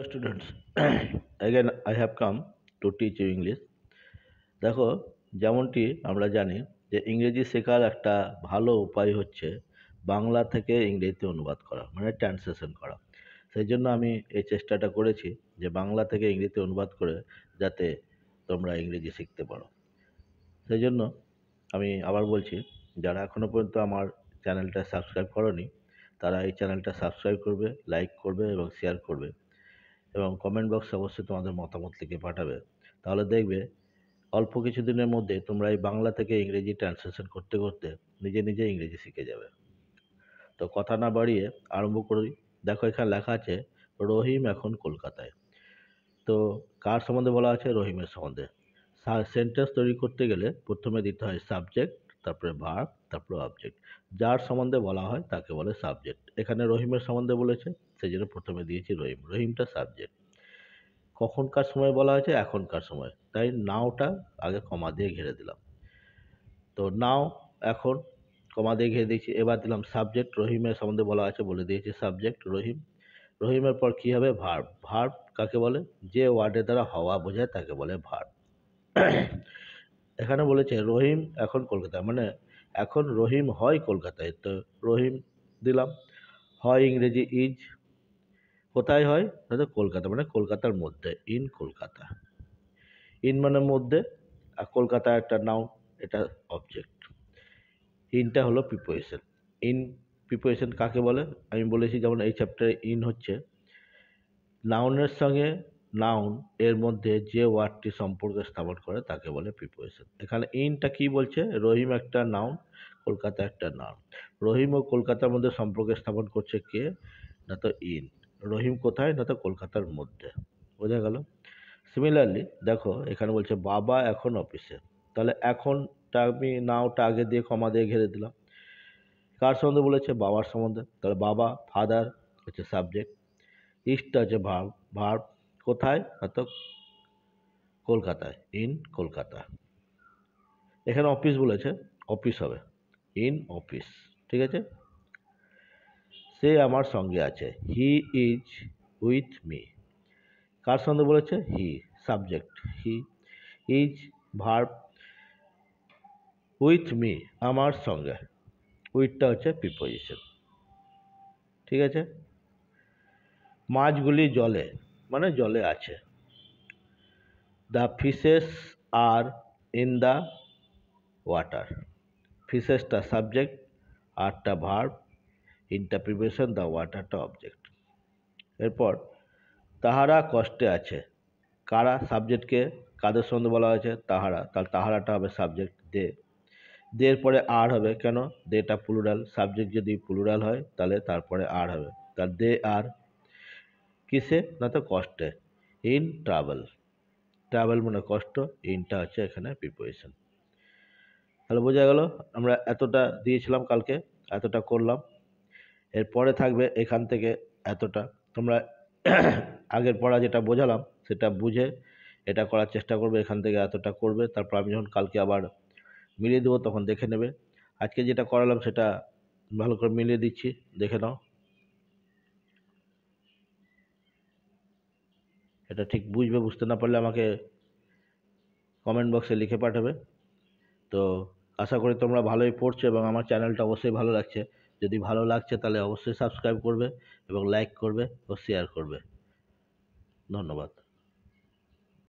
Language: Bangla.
Students, again I have come to teach you English. দেখো, যেমনটি আমরা জানি যে ইংরেজি শেখার একটা ভালো উপায় হচ্ছে বাংলা থেকে ইংরেজিতে অনুবাদ করা, মানে ট্রান্সলেশন করা। সেই জন্য আমি এই চেষ্টাটা করেছি যে বাংলা থেকে ইংরেজিতে অনুবাদ করে যাতে তোমরা ইংরেজি শিখতে পারো। সেই জন্য আমি আবার বলছি, যারা এখনো পর্যন্ত আমার চ্যানেলটা সাবস্ক্রাইব করোনি তারা এই চ্যানেলটা সাবস্ক্রাইব করবে, লাইক করবে এবং শেয়ার করবে এবং কমেন্ট বক্সে অবশ্যই তোমাদের মতামত লিখে পাঠাবে। তাহলে দেখবে অল্প কিছুদিনের মধ্যে তোমরা এই বাংলা থেকে ইংরেজি ট্রান্সলেশন করতে করতে নিজে নিজে ইংরেজি শিখে যাবে। তো কথা না বাড়িয়ে আরম্ভ করি। দেখো, এখানে লেখা আছে রহিম এখন কলকাতায়। তো কার সম্বন্ধে বলা আছে? রহিমের সম্বন্ধে। সেন্টেন্স তৈরি করতে গেলে প্রথমে দিতে হয় সাবজেক্ট, তারপরে ভার্ব, তারপরে অবজেক্ট। যার সম্বন্ধে বলা হয় তাকে বলে সাবজেক্ট। এখানে রহিমের সম্বন্ধে বলেছে, সেই জন্য প্রথমে দিয়েছি রহিম। রহিমটা সাবজেক্ট। কখনকার সময় বলা হয়েছে? এখনকার সময়, তাই নাওটা আগে কমা দিয়ে ঘিরে দিলাম। তো নাও, এখন, কমা দিয়ে ঘিরে দিয়েছি। এবার দিলাম সাবজেক্ট। রহিমের সম্বন্ধে বলা আছে বলে দিয়েছি সাবজেক্ট রহিম। রহিমের পর কি হবে? ভার্ব। ভার্ব কাকে বলে? যে ওয়ার্ডের দ্বারা হওয়া বোঝায় তাকে বলে ভার্ব। এখানে বলেছে রহিম এখন কলকাতায়, মানে এখন রহিম হয় কলকাতায়। তো রহিম দিলাম। হয় ইংরেজি ইজ। কোথায় হয়? হয়তো কলকাতা, মানে কলকাতার মধ্যে, ইন কলকাতা। ইন মানে মধ্যে, আর কলকাতা একটা নাউন, এটা অবজেক্ট। ইনটা হলো প্রিপোজিশন। ইন প্রিপোজিশন কাকে বলে আমি বলেছি, যেমন এই চ্যাপ্টারে ইন হচ্ছে নাউনের সঙ্গে নাউন এর মধ্যে যে ওয়ার্ডটি সম্পর্ক স্থাপন করে তাকে বলে প্রিপোজিশন। এখানে ইনটা কি বলছে? রহিম একটা নাউন, কলকাতা একটা নাউন। রহিম ও কলকাতার মধ্যে সম্পর্ক স্থাপন করছে কে? না তো ইন। রহিম কোথায়? না তো কলকাতার মধ্যে। বোঝা গেল? সিমিলারলি দেখো, এখানে বলছে বাবা এখন অফিসে। তাহলে এখনটা আমি নাওটা আগে দিয়ে কমা দিয়ে ঘিরে দিলাম। কার সম্বন্ধে বলেছে? বাবার সম্বন্ধে। তাহলে বাবা, ফাদার হচ্ছে সাবজেক্ট। ইজটা হচ্ছে ভার্ব। ভার্ব কোথায়? তো কলকাতায়, ইন কলকাতা। এখানে অফিস বলেছে, অফিস হবে ইন অফিস। ঠিক আছে? সে আমার সঙ্গে আছে, হি ইজ উইথ মি। কার সঙ্গে বলেছে? He, subject he. Is verb, with me আমার সঙ্গে। উইথটা হচ্ছে প্রিপোজিশন। ঠিক আছে? মাছগুলি জলে, মানে জলে আছে। The fishes are in the water. ফিশেসটা সাবজেক্ট, আরটা ভার্ব, ইনটা প্রিপোজিশন, দ্য ওয়াটারটা অবজেক্ট। এরপর তাহারা কষ্টে আছে। কারা? সাবজেক্টকে কাদের সঙ্গে বলা হয়েছে? তাহারা। তাহলে তাহারাটা হবে সাবজেক্ট দে। দের পরে আর হবে, কেন? দেটা প্লুরাল। সাবজেক্ট যদি প্লুরাল হয় তাহলে তারপরে আর হবে। তার দে আর কিসে? না তো কষ্টে, ইন ট্রাভেল। ট্রাভেল মানে কষ্ট, ইনটা হচ্ছে এখানে প্রিপোজিশন। তাহলে বোঝা গেল, আমরা এতটা দিয়েছিলাম কালকে, এতটা করলাম। এরপরে থাকবে এখান থেকে এতটা। তোমরা আগের পড়া যেটা বোঝালাম সেটা বুঝে এটা করার চেষ্টা করবে। এখান থেকে এতটা করবে, তারপর আমি যখন কালকে আবার মিলিয়ে দেবো তখন দেখে নেবে। আজকে যেটা করালাম সেটা ভালো করে মিলিয়ে দিচ্ছি, দেখে নাও। এটা ঠিক বুঝবে, বুঝতে না পারলে আমাকে কমেন্ট বক্সে লিখে পাঠাবে। তো আশা করি তোমরা ভালোই পড়ছো এবং আমার চ্যানেলটা অবশ্যই ভালো লাগছে। যদি ভালো লাগছে তাহলে অবশ্যই সাবস্ক্রাইব করবে এবং লাইক করবে ও শেয়ার করবে। ধন্যবাদ।